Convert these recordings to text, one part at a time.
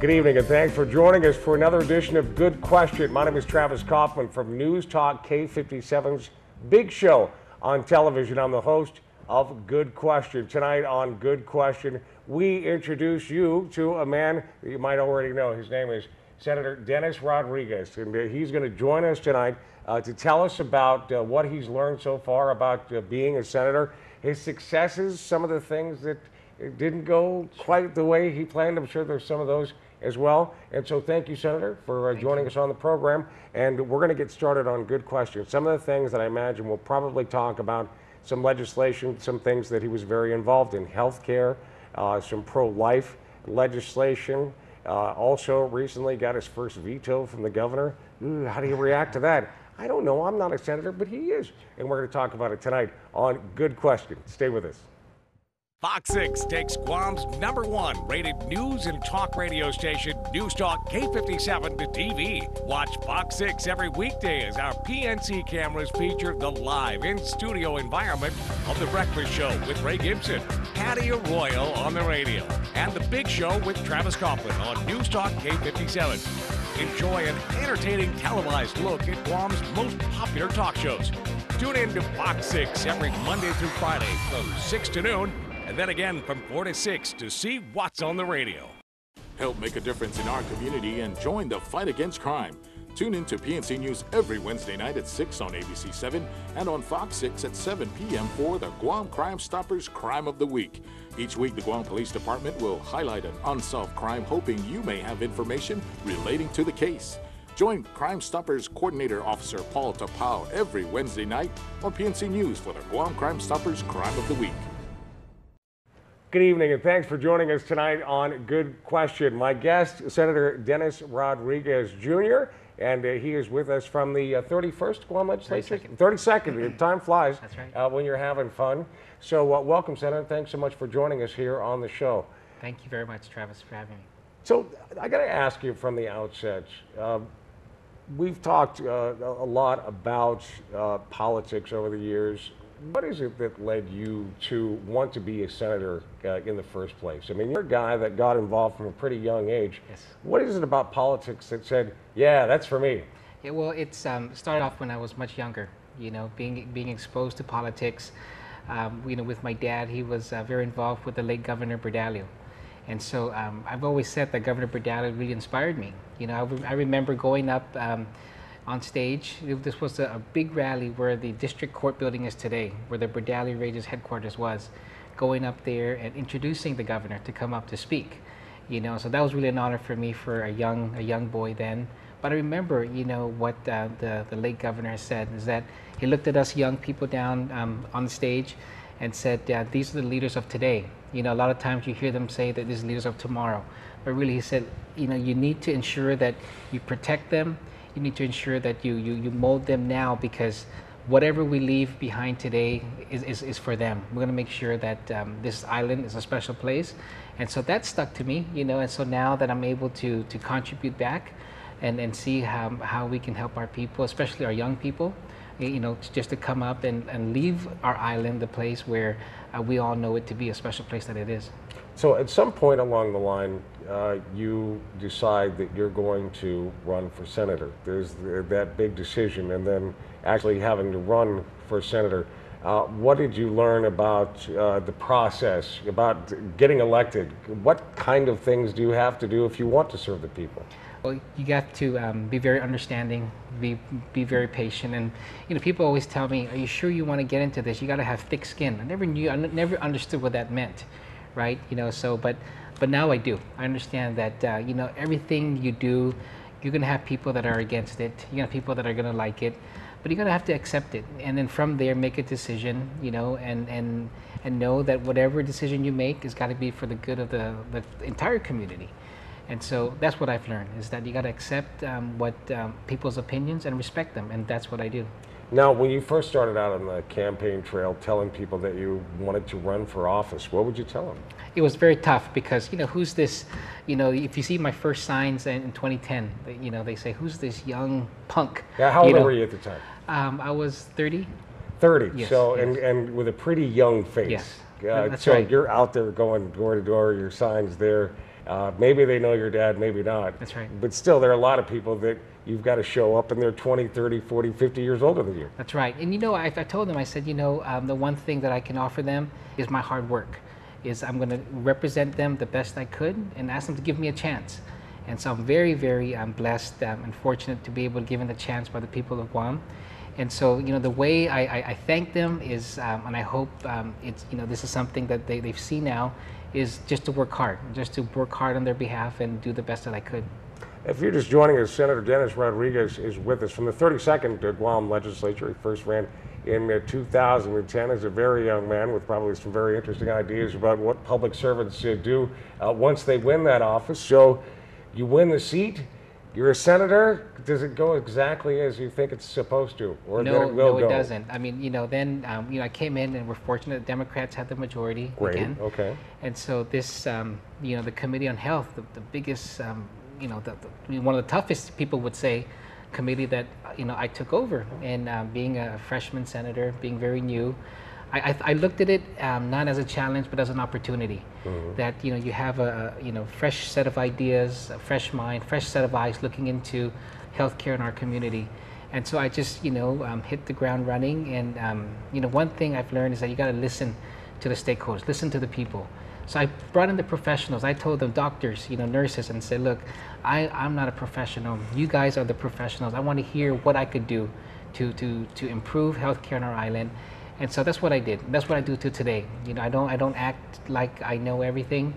Good evening and thanks for joining us for another edition of Good Question. My name is Travis Coffman from News Talk K57's Big Show on television. I'm the host of Good Question. Tonight on Good Question, we introduce you to a man that you might already know. His name is Senator Dennis Rodriguez, and he's going to join us tonight to tell us about what he's learned so far about being a senator, his successes, some of the things that didn't go quite the way he planned. I'm sure there's some of those as well. And so thank you, Senator, for joining us on the program. And we're going to get started on Good Questions. Some of the things that I imagine we'll probably talk about, some legislation, some things that he was very involved in, healthcare, some pro-life legislation. Also recently got his first veto from the governor. How do you react to that? I don't know. I'm not a senator, but he is. And we're going to talk about it tonight on Good Question. Stay with us. Fox 6 takes Guam's #1 rated news and talk radio station, News Talk K57 to TV. Watch Fox 6 every weekday as our PNC cameras feature the live in-studio environment of The Breakfast Show with Ray Gibson, Patty Arroyo on the radio, and The Big Show with Travis Coffman on News Talk K57. Enjoy an entertaining televised look at Guam's most popular talk shows. Tune in to Fox 6 every Monday through Friday from 6 to noon, and then again from 4 to 6 to see what's on the radio. Help make a difference in our community and join the fight against crime. Tune in to PNC News every Wednesday night at 6 on ABC 7 and on Fox 6 at 7 p.m. for the Guam Crime Stoppers Crime of the Week. Each week, the Guam Police Department will highlight an unsolved crime, hoping you may have information relating to the case. Join Crime Stoppers Coordinator Officer Paul Tapao every Wednesday night on PNC News for the Guam Crime Stoppers Crime of the Week. Good evening and thanks for joining us tonight on Good Question. My guest, Senator Dennis Rodriguez Jr., and he is with us from the 31st Guam Legislature? 32nd. Time flies. That's right. When you're having fun. So welcome, Senator. Thanks so much for joining us here on the show. Thank you very much, Travis, for having me. So I got to ask you from the outset, we've talked a lot about politics over the years. What is it that led you to want to be a senator in the first place? I mean, you're a guy that got involved from a pretty young age. Yes. What is it about politics that said, yeah, that's for me? Yeah, well, it started off when I was much younger. You know, being exposed to politics. You know, with my dad, he was very involved with the late Governor Berdalio. And so I've always said that Governor Berdalio really inspired me. You know, I remember going up on stage. This was a big rally where the district court building is today, where the Berdalio Rangers headquarters was, going up there and introducing the governor to come up to speak. You know, so that was really an honor for me for a young boy then. But I remember, you know, what the late governor said is that he looked at us young people down on the stage and said, these are the leaders of today. You know, a lot of times you hear them say that these are the leaders of tomorrow. But really, he said, you know, you need to ensure that you protect them. You need to ensure that you mold them now, because whatever we leave behind today is for them. We're going to make sure that this island is a special place. And so that stuck to me, you know, and so now that I'm able to contribute back and see how we can help our people, especially our young people, you know, just to come up and leave our island, the place where we all know it to be a special place that it is. So at some point along the line, you decide that you're going to run for senator. There's that big decision, and then actually having to run for senator. What did you learn about the process, about getting elected? What kind of things do you have to do if you want to serve the people? Well, you got to be very understanding, be very patient, and you know, people always tell me, "Are you sure you want to get into this? You got to have thick skin." I never understood what that meant, right? You know, so but now I do. I understand that you know, everything you do, you're gonna have people that are against it. You're gonna have people that are gonna like it, but you're gonna have to accept it, and then from there make a decision. You know, and know that whatever decision you make has got to be for the good of the entire community. And so that's what I've learned, is that you got to accept people's opinions and respect them, and that's what I do. Now, when you first started out on the campaign trail telling people that you wanted to run for office, what would you tell them? It was very tough because, you know, who's this, you know, if you see my first signs in 2010, you know, they say, who's this young punk? Yeah, how old were you at the time? I was 30. 30, yes, so, yes. And with a pretty young face. Yes, that's so right. You're out there going door to door, your signs there. Maybe they know your dad, maybe not. That's right. But still, there are a lot of people that you've got to show up and they're 20, 30, 40, 50 years older than you. That's right. And you know, I told them, I said, you know, the one thing that I can offer them is my hard work. Is I'm going to represent them the best I could and ask them to give me a chance. And so I'm very, very blessed and fortunate to be able to give them a chance by the people of Guam. And so, you know, the way I thank them is, and I hope it's, you know, this is something that they've seen now, is just to work hard on their behalf and do the best that I could. If you're just joining us, Senator Dennis Rodriguez is with us from the 32nd Guam legislature. He first ran in 2010 as a very young man with probably some very interesting ideas about what public servants do once they win that office. So you win the seat, you're a senator. Does it go exactly as you think it's supposed to? Or No, then it will no, go? it doesn't. I mean, you know, then, you know, I came in and we're fortunate that Democrats had the majority Great. again. Okay. And so this, you know, the Committee on Health, the biggest, you know, one of the toughest, people would say, committee that, you know, I took over. And being a freshman senator, being very new, I looked at it not as a challenge, but as an opportunity. That, you know, you have a, you know, fresh set of ideas, a fresh mind, fresh set of eyes looking into healthcare in our community. And so I just, you know, hit the ground running. And, you know, one thing I've learned is that you got to listen to the stakeholders, listen to the people. So I brought in the professionals. I told them, doctors, you know, nurses, and said, look, I'm not a professional. You guys are the professionals. I want to hear what I could do to improve healthcare on our island. And so that's what I did. That's what I do to today. You know, I don't act like I know everything.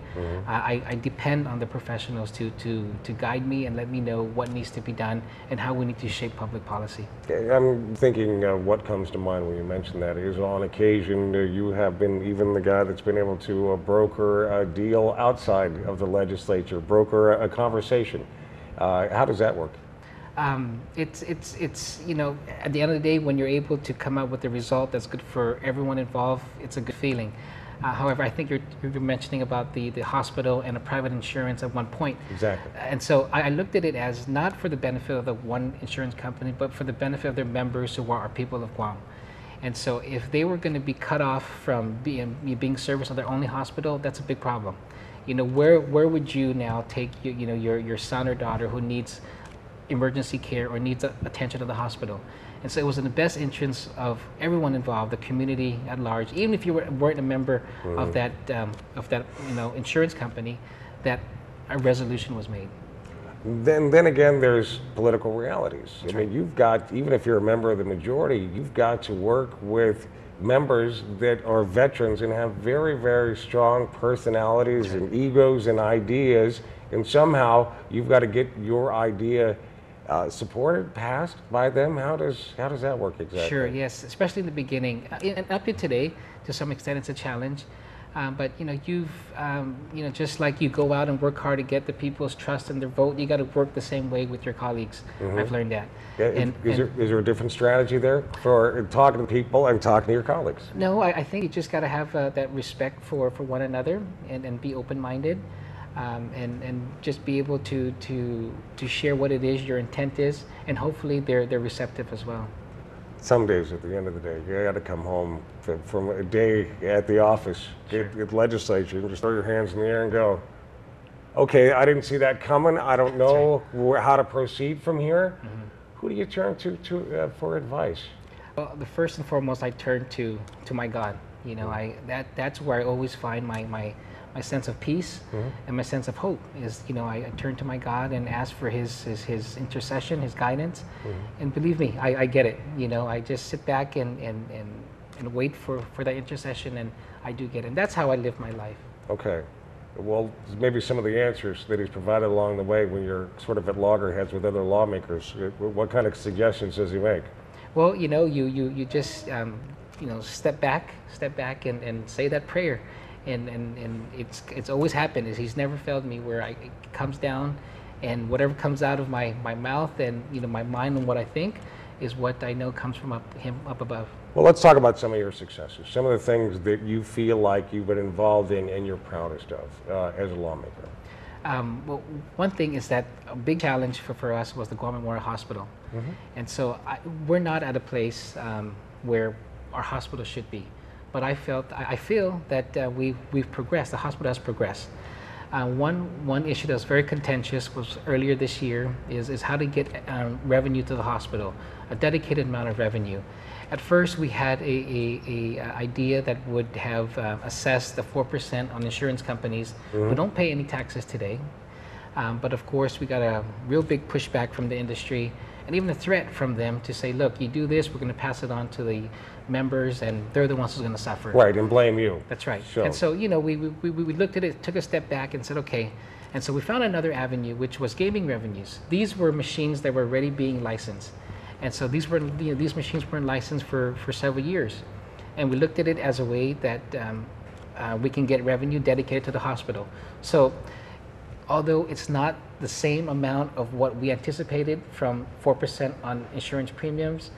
I depend on the professionals to guide me and let me know what needs to be done and how we need to shape public policy. I'm thinking what comes to mind when you mention that is on occasion you have been even the guy that's been able to broker a deal outside of the legislature, broker a conversation. How does that work? It's you know, at the end of the day, when you're able to come out with a result that's good for everyone involved, it's a good feeling. However, I think you're mentioning about the hospital and a private insurance at one point. Exactly. And so I looked at it as not for the benefit of the one insurance company, but for the benefit of their members who are our people of Guam. And so if they were going to be cut off from being serviced on their only hospital, that's a big problem. You know, where would you now take your son or daughter who needs emergency care or needs attention at the hospital? And so it was in the best interest of everyone involved, the community at large, even if you weren't a member of that you know, insurance company, that a resolution was made. Then again, there's political realities. That's I mean, you've got, even if you're a member of the majority, you've got to work with members that are veterans and have very, very strong personalities and egos and ideas, and somehow you've got to get your idea supported, passed by them. How does that work exactly? Sure, yes, especially in the beginning. And up to today, to some extent, it's a challenge. But you know, you know, just like you go out and work hard to get the people's trust and their vote, you got to work the same way with your colleagues. I've learned that. Yeah, is there a different strategy there for talking to people and talking to your colleagues? No, I think you just got to have that respect for one another and be open-minded. And just be able to share what it is your intent is, and hopefully they're receptive as well. Some days at the end of the day, you got to come home from a day at the office, at legislature, and just throw your hands in the air and go, okay, I didn't see that coming. I don't know how to proceed from here. Who do you turn to for advice? Well, the first and foremost, I turn to my God. You know, that's where I always find my sense of peace and my sense of hope is, you know, I turn to my God and ask for his intercession, his guidance. And believe me, I get it. You know, I just sit back and wait for that intercession, and I do get it. And that's how I live my life. Okay. Well, maybe some of the answers that he's provided along the way when you're sort of at loggerheads with other lawmakers, what kind of suggestions does he make? Well, you know, you just, you know, step back and say that prayer. And it's always happened. Is he's never failed me where it comes down, and whatever comes out of my mouth and, you know, my mind and what I think is what I know comes from him up above. Well, let's talk about some of your successes, some of the things that you feel like you've been involved in and you're proudest of as a lawmaker. Well, one thing is that a big challenge for us was the Guam Memorial Hospital. And so we're not at a place where our hospital should be. But I feel that we've progressed. The hospital has progressed. One issue that was very contentious was earlier this year is how to get revenue to the hospital, a dedicated amount of revenue. At first, we had a idea that would have assessed the 4% on insurance companies who don't pay any taxes today. But of course, we got a real big pushback from the industry and even a threat from them to say, look, you do this, we're going to pass it on to the members and they're the ones who's going to suffer. Right, and blame you. That's right. And so, you know, we looked at it, took a step back and said, okay. And so we found another avenue, which was gaming revenues. These were machines that were already being licensed. And so these machines weren't licensed for several years. And we looked at it as a way that we can get revenue dedicated to the hospital. So although it's not the same amount of what we anticipated from 4% on insurance premiums,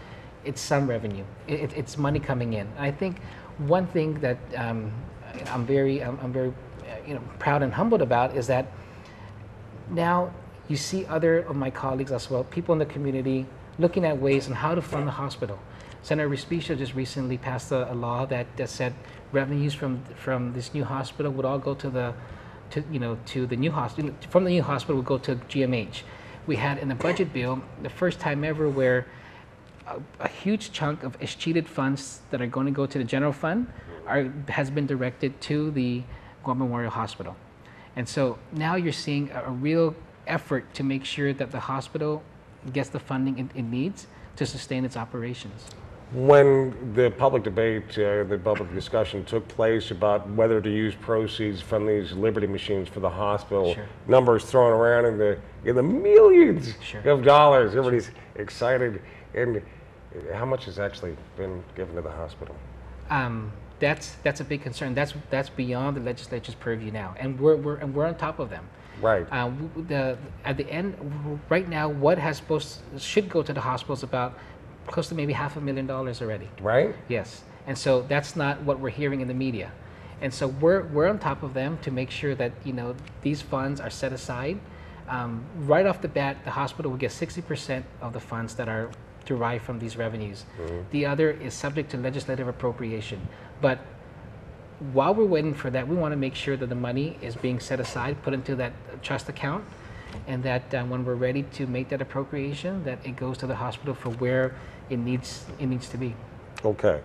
it's some revenue. It's money coming in. I think one thing that I'm very proud and humbled about is that now you see other of my colleagues as well, people in the community, looking at ways on how to fund the hospital. Senator Respicia just recently passed a law that said revenues from this new hospital would all go to the new hospital. From the new hospital would go to GMH. We had in the budget bill the first time ever where a huge chunk of escheated funds that are going to go to the general fund has been directed to the Guam Memorial Hospital. And so now you're seeing a real effort to make sure that the hospital gets the funding it needs to sustain its operations. When the public debate, the public discussion took place about whether to use proceeds from these Liberty machines for the hospital, Sure. numbers thrown around in the millions Sure. of dollars. Everybody's excited. And how much has actually been given to the hospital? That's a big concern. That's beyond the legislature's purview now, and we're on top of them. Right. At the end, right now, what should go to the hospital is about close to maybe $500,000 already. Right? Yes, and so that's not what we're hearing in the media, and so we're on top of them to make sure that these funds are set aside. Right off the bat, the hospital will get 60% of the funds that are derived from these revenues. The other is subject to legislative appropriation. But while we're waiting for that, we want to make sure that the money is being set aside, put into that trust account, and that when we're ready to make that appropriation, that it goes to the hospital for where it needs to be. Okay.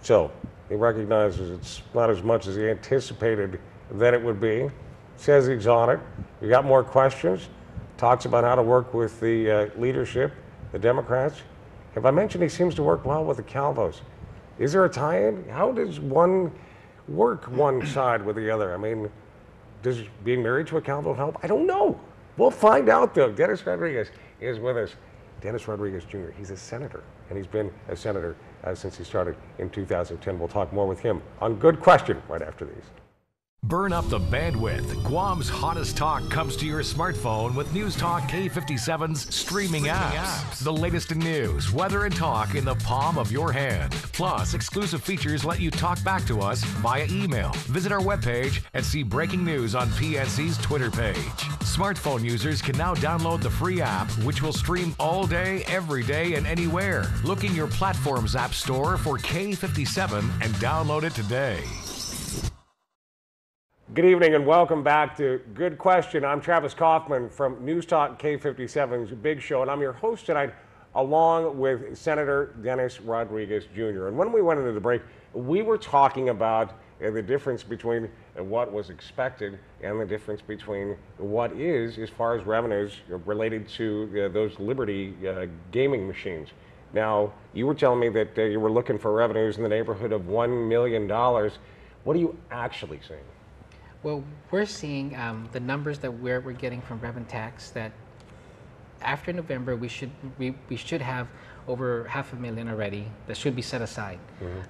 So he recognizes it's not as much as he anticipated that it would be. Says he's on it. You got more questions? Talks about how to work with the leadership, the Democrats. Have I mentioned he seems to work well with the Calvos? Is there a tie-in? How does one work one side with the other? I mean, does being married to a Calvo help? I don't know. We'll find out, though. Dennis Rodriguez is with us. Dennis Rodriguez Jr., he's a senator, and he's been a senator since he started in 2010. We'll talk more with him on Good Question right after these. Burn up the bandwidth. Guam's hottest talk comes to your smartphone with News Talk K57's streaming apps. The latest in news, weather, and talk in the palm of your hand. Plus, exclusive features let you talk back to us via email. Visit our webpage and see breaking news on PNC's Twitter page. Smartphone users can now download the free app, which will stream all day, every day, and anywhere. Look in your platform's app store for K57 and download it today. Good evening and welcome back to Good Question. I'm Travis Coffman from News Talk K57's Big Show, and I'm your host tonight along with Senator Dennis Rodriguez Jr. And when we went into the break, we were talking about the difference between what was expected and the difference between what is as far as revenues related to those Liberty gaming machines. Now, you were telling me that you were looking for revenues in the neighborhood of $1 million. What are you actually seeing? Well, we're seeing the numbers that we're getting from revenue tax that after November we should have over $500,000 already that should be set aside.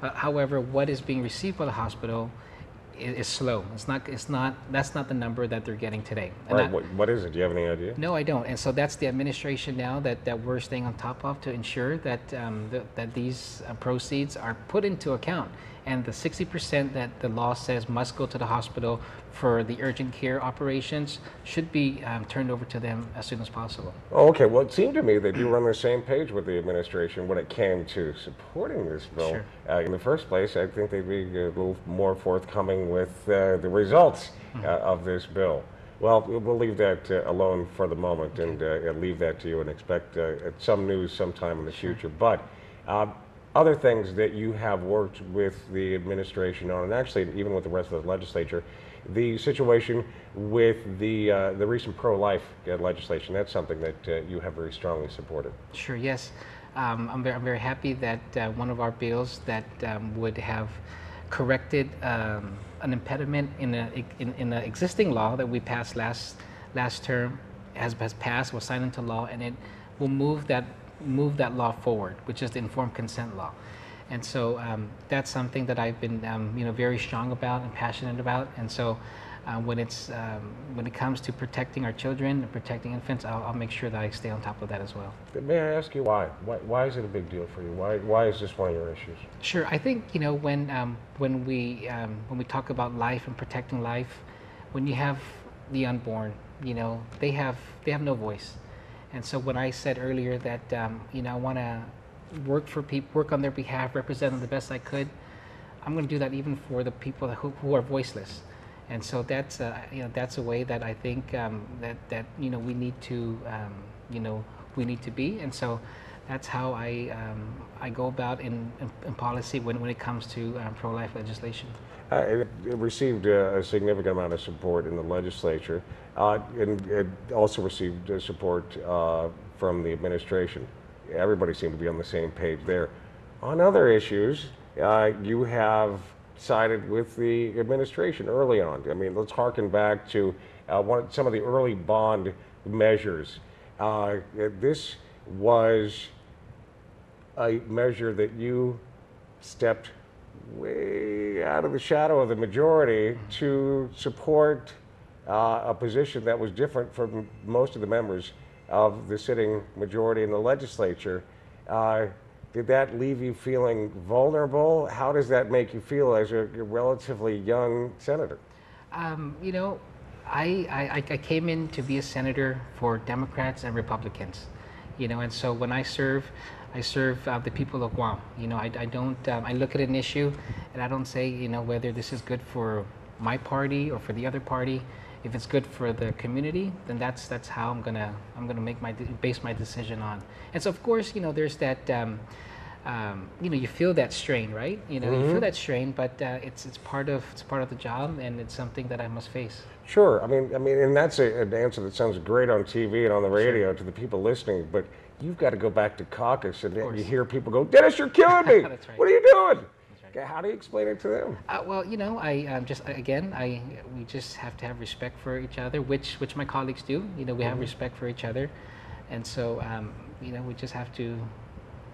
However, what is being received by the hospital is slow. That's not the number that they're getting today. All right, what is it? Do you have any idea? No, I don't. And so that's the administration now that we're staying on top of to ensure that that these proceeds are put into account. and the 60% that the law says must go to the hospital for the urgent care operations should be turned over to them as soon as possible. Oh, okay. Well, it seemed to me that you were on the same page with the administration when it came to supporting this bill. Sure. In the first place, I think they'd be a little more forthcoming with the results of this bill. Well, we'll leave that alone for the moment and leave that to you and expect some news sometime in the future. But other things that you have worked with the administration on, and actually even with the rest of the legislature, the situation with the recent pro-life legislation, that's something that you have very strongly supported. Sure, yes. I'm very happy that one of our bills that would have corrected an impediment in an existing law that we passed last term has passed, was signed into law, and it will move that law forward, which is the informed consent law. And so that's something that I've been very strong about and passionate about. And so when it comes to protecting our children and protecting infants, I'll make sure that I stay on top of that as well. May I ask you why? Why is it a big deal for you? Why is this one of your issues? Sure. I think when we talk about life and protecting life, when you have the unborn, they have no voice. And so when I said earlier that I want to work on their behalf, represent them the best I could, I'm going to do that even for the people who are voiceless. And so that's a way that I think that we need to be. And so that's how I go about in policy when it comes to pro-life legislation. It received a significant amount of support in the legislature, and it also received support from the administration. Everybody seemed to be on the same page there. On other issues, you have sided with the administration early on. I mean, let's harken back to some of the early bond measures. This was a measure that you stepped way out of the shadow of the majority to support a position that was different from most of the members of the sitting majority in the legislature. Did that leave you feeling vulnerable? How does that make you feel as a relatively young senator? I came in to be a senator for Democrats and Republicans, and so when I serve the people of Guam. I look at an issue and I don't say, whether this is good for my party or for the other party. If it's good for the community, then that's how I'm gonna base my decision on. And so of course, there's that, you feel that strain, right? You feel that strain, but it's part of the job, and it's something that I must face. Sure. I mean, and that's an answer that sounds great on TV and on the radio to the people listening, but you've got to go back to caucus and you hear people go, "Dennis, you're killing me. That's right. What are you doing?" Right. How do you explain it to them? Well, we just have to have respect for each other, which my colleagues do. We have respect for each other, and so we just have to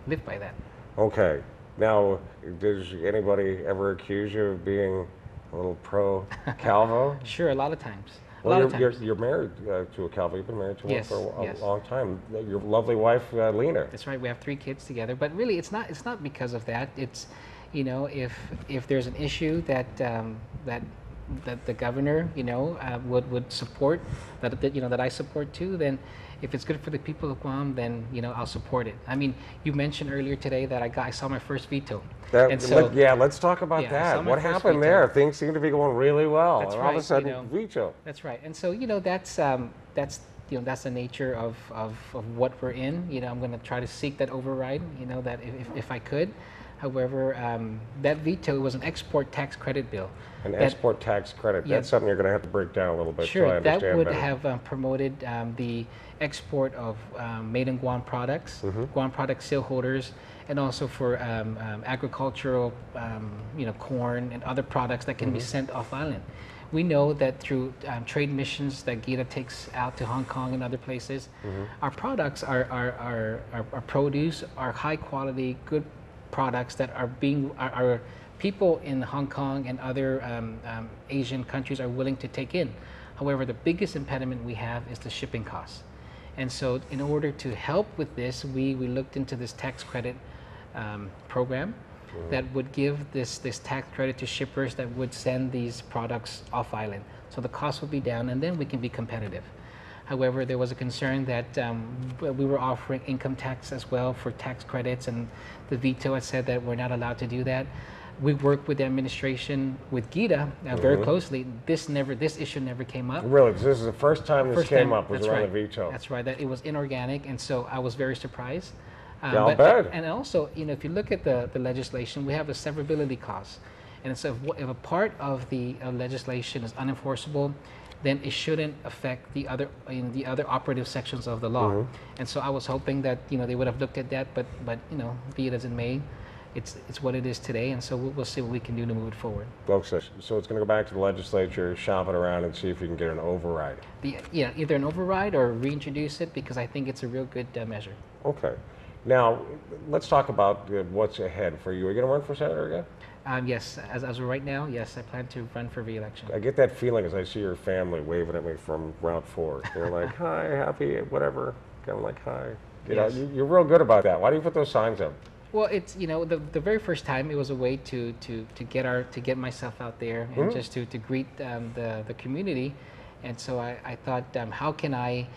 live by that. Okay. Now, does anybody ever accuse you of being a little pro-Calvo? Sure, a lot of times. Well, you're married to a Calvo. You've been married to one for a long time. Your lovely wife, Lena. That's right. We have 3 kids together. But really, it's not because of that. It's, if there's an issue that the governor, would support, that I support too, then if it's good for the people of Guam, then I'll support it. I mean, you mentioned earlier today that I saw my first veto. Let's talk about that. What happened there? Things seem to be going really well. That's and right. All of a sudden, veto. That's right. And so that's the nature of what we're in. I'm going to try to seek that override. That if I could. However, that veto was an export tax credit bill. Export tax credit. That's something you're going to have to break down a little bit. Sure, so I understand that would better. have promoted the export of made in Guam products, Guam product seal holders, and also for agricultural, corn and other products that can be sent off island. We know that through trade missions that GITA takes out to Hong Kong and other places, our products, our produce, are high quality, good products that are people in Hong Kong and other Asian countries are willing to take in. However, the biggest impediment we have is the shipping costs. And so in order to help with this, we looked into this tax credit program. that would give this tax credit to shippers that would send these products off island. So the cost would be down, and then we can be competitive. However, there was a concern that we were offering income tax as well for tax credits, and the veto had said that we're not allowed to do that. We worked with the administration, with Gita, very closely. This issue never came up. Really, this is the first time this came up, was around the veto. That's right. That it was inorganic, and so I was very surprised. Yeah, I'll bet. And also, if you look at the legislation, we have a severability clause, and so if a part of the legislation is unenforceable, then it shouldn't affect the other operative sections of the law. And so I was hoping that they would have looked at that, but be it as it may, it's what it is today, and so we'll see what we can do to move it forward. Folks, so it's going to go back to the legislature, shop it around, and see if we can get an override. Either an override or reintroduce it, because I think it's a real good measure. Okay. Now, let's talk about what's ahead for you. Are you going to run for senator again? Yes, as of right now, yes, I plan to run for re-election. I get that feeling as I see your family waving at me from Route 4. They're like, hi, happy, whatever. Kind of like, hi. You're real good about that. Why do you put those signs up? Well, it's the very first time it was a way to get myself out there and just to greet the community, and so I thought, how can I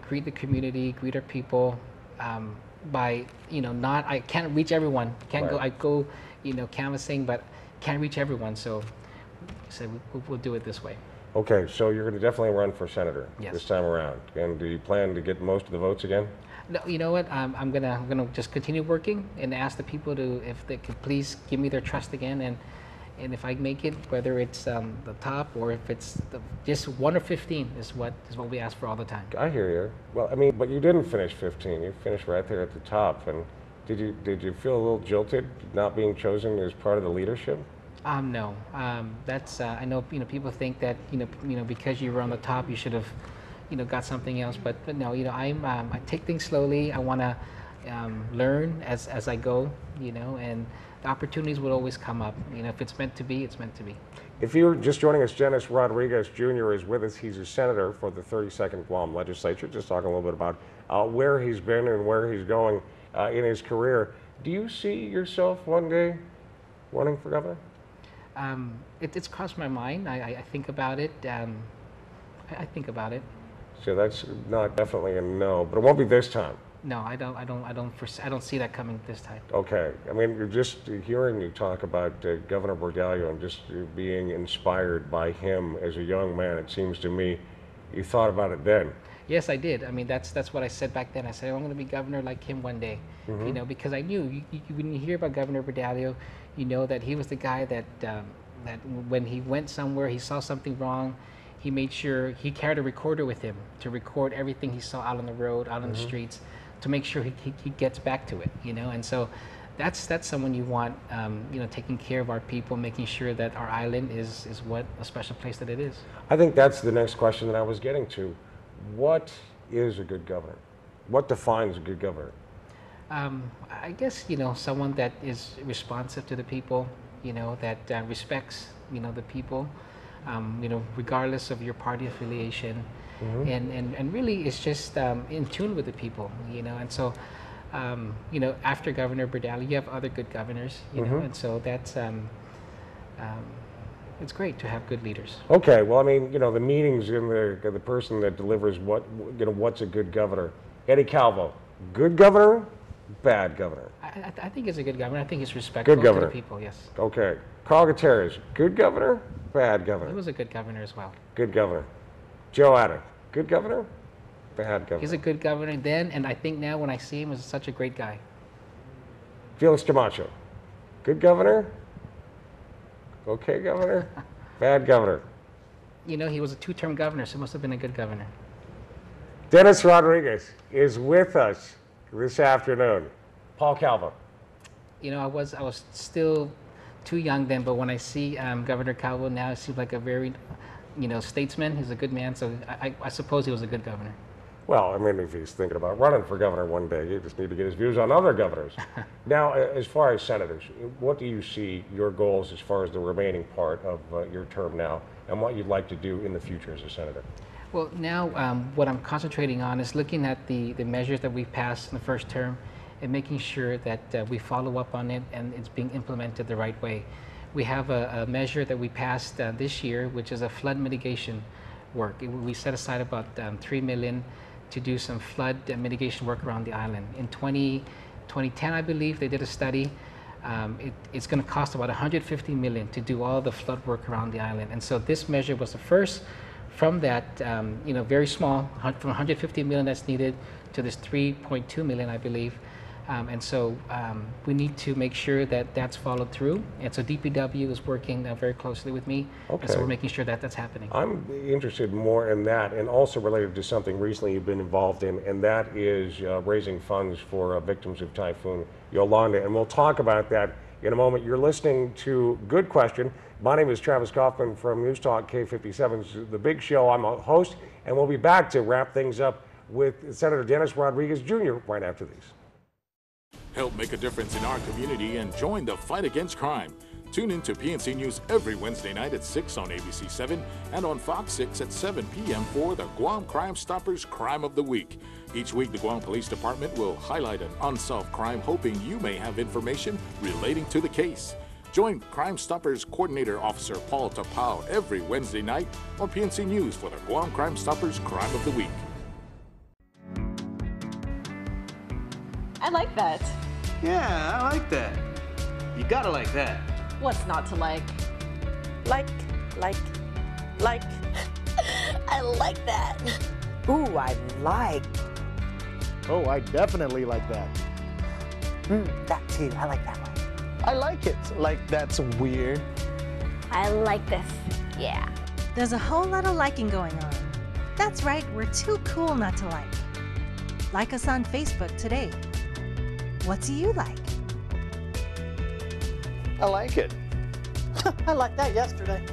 greet the community, greet our people, by I can't reach everyone. I go canvassing, but can't reach everyone. So I said we'll do it this way. Okay, so you're going to definitely run for senator this time around, and do you plan to get most of the votes again? No, you know what? I'm gonna just continue working and ask the people if they could please give me their trust again, and if I make it, whether it's the top or if it's just 1 or 15 is what we ask for all the time. I hear you. Well, I mean, but you didn't finish 15. You finished right there at the top. And did you feel a little jilted not being chosen as part of the leadership? No. That's I know people think that because you were on the top you should have got something else, but no, I take things slowly. I want to learn as I go, and the opportunities will always come up. If it's meant to be, it's meant to be. If you're just joining us, Dennis Rodriguez Jr. is with us. He's a senator for the 32nd Guam legislature. Just talking a little bit about where he's been and where he's going in his career. Do you see yourself one day running for governor? It's crossed my mind. I think about it. I think about it. So that's not definitely a no, but it won't be this time. No, I don't see that coming this time. Okay, I mean, you're just hearing you talk about Governor Bordallo and just being inspired by him as a young man. It seems to me you thought about it then. Yes, I did. I mean, that's what I said back then. I said I'm going to be governor like him one day, because I knew when you hear about Governor Bordallo, you know that he was the guy that when he went somewhere, he saw something wrong. He made sure he carried a recorder with him to record everything he saw out on the road, out on the streets, to make sure he gets back to it, and so that's someone you want, taking care of our people, making sure that our island is what a special place that it is. I think that's the next question that I was getting to. What is a good governor? What defines a good governor? I guess someone that is responsive to the people, that respects the people, regardless of your party affiliation. And really it's just in tune with the people, and so after Governor Bordallo you have other good governors, and so that's it's great to have good leaders. Okay, well, I mean, the meetings in the person that delivers what's a good governor. Eddie Calvo, good governor, bad governor? I think he's a good governor. I think he's respectful to the people, yes. Okay. Carl Gutierrez, good governor, bad governor? He was a good governor as well. Good governor. Joe Adams, good governor, bad governor? He's a good governor then, and I think now when I see him, he's such a great guy. Felix Camacho, good governor, okay governor, bad governor? He was a 2-term governor, so he must have been a good governor. Dennis Rodriguez is with us this afternoon. Paul Calvo. I was still too young then, but when I see Governor Calvo now, it seems like a very, statesman. He's a good man, so I suppose he was a good governor. Well, I mean, if he's thinking about running for governor one day, you just need to get his views on other governors. Now, as far as senators, what do you see your goals as far as the remaining part of your term now, and what you'd like to do in the future as a senator? Well, now what I'm concentrating on is looking at the measures that we've passed in the first term and making sure that we follow up on it and it's being implemented the right way. We have a measure that we passed this year, which is a flood mitigation work. We set aside about $3 million to do some flood mitigation work around the island. In 2010, I believe, they did a study. It's going to cost about $150 million to do all the flood work around the island. And so this measure was the first from that, very small, from $150 million that's needed to this $3.2 million, I believe. And so we need to make sure that that's followed through. And so DPW is working very closely with me. Okay. And so we're making sure that that's happening. I'm interested more in that, and also related to something recently you've been involved in, and that is raising funds for victims of Typhoon Yolanda. And we'll talk about that in a moment. You're listening to Good Question. My name is Travis Coffman from News Talk K57's The Big Show. I'm a host, and we'll be back to wrap things up with Senator Dennis Rodriguez Jr. right after these. Help make a difference in our community and join the fight against crime. Tune in to PNC News every Wednesday night at 6 on ABC 7 and on Fox 6 at 7 p.m. for the Guam Crime Stoppers Crime of the Week. Each week, the Guam Police Department will highlight an unsolved crime, hoping you may have information relating to the case. Join Crime Stoppers Coordinator Officer Paul Tapao every Wednesday night on PNC News for the Guam Crime Stoppers Crime of the Week. I like that. Yeah, I like that. You gotta like that. What's not to like? Like. I like that. Ooh, I like. Oh, I definitely like that. That too. I like that one. I like it. Like, that's weird. I like this. Yeah. There's a whole lot of liking going on. That's right, we're too cool not to like. Like us on Facebook today. What do you like? I like it. I liked that yesterday.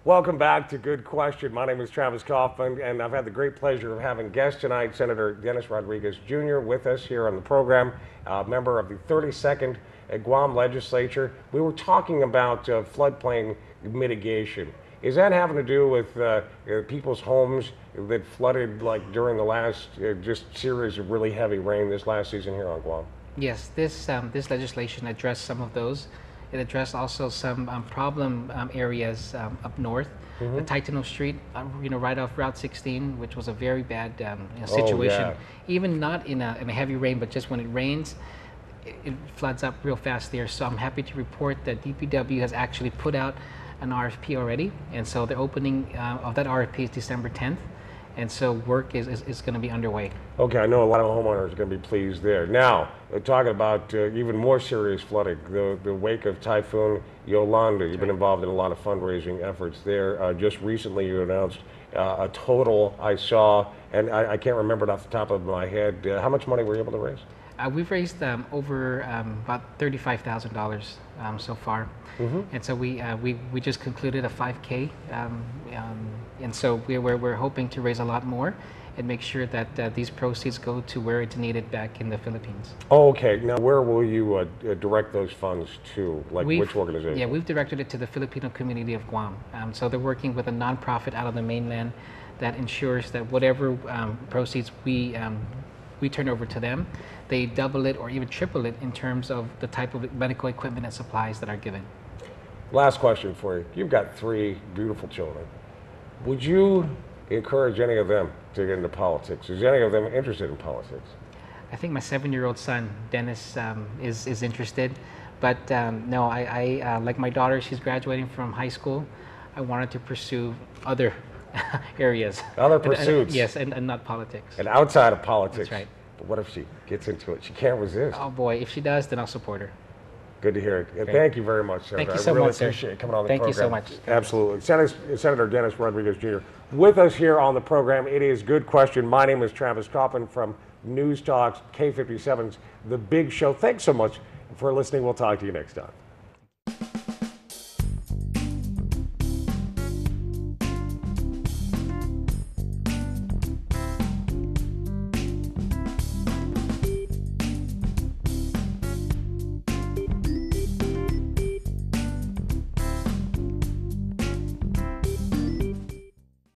Welcome back to Good Question. My name is Travis Coffman, and I've had the great pleasure of having guest tonight, Senator Dennis Rodriguez Jr. with us here on the program, member of the 32nd Guam Legislature. We were talking about floodplain mitigation. Is that having to do with people's homes that flooded like during the last just series of really heavy rain this last season here on Guam? Yes, this legislation addressed some of those. It addressed also some problem areas up north. The Titano Street, right off Route 16, which was a very bad situation. Oh, yeah. Even not in a heavy rain, but just when it rains, it floods up real fast there. So I'm happy to report that DPW has actually put out an RFP already, and so the opening of that RFP is December 10th, and so work is going to be underway. Okay, I know a lot of homeowners are going to be pleased there. Now, talking about even more serious flooding, the wake of Typhoon Yolanda. You've been involved in a lot of fundraising efforts there. Just recently you announced a total, I saw, and I can't remember it off the top of my head, how much money were you able to raise? We've raised over about $35,000 so far, and so we just concluded a 5K, and so we're hoping to raise a lot more and make sure that these proceeds go to where it's needed back in the Philippines. Oh, okay. Now, where will you direct those funds to? Like which organization? Yeah, we've directed it to the Filipino community of Guam. So they're working with a nonprofit out of the mainland that ensures that whatever proceeds we turn over to them, they double it or even triple it in terms of the type of medical equipment and supplies that are given. Last question for you. You've got 3 beautiful children. Would you encourage any of them to get into politics? Is any of them interested in politics? I think my 7-year-old son, Dennis, is interested. But no, I like my daughter, she's graduating from high school. I wanted to pursue other areas. Other pursuits. Yes, and not politics. And outside of politics. That's right. But what if she gets into it? She can't resist. Oh boy, if she does, then I'll support her. Good to hear it. And thank you very much, Senator. Thank you so I really much, sir. appreciate coming on the Thank program. you so much. Absolutely. Senator Dennis Rodriguez Jr. with us here on the program. It is Good Question. My name is Travis Coffman from News Talk K57's The Big Show. Thanks so much for listening. We'll talk to you next time.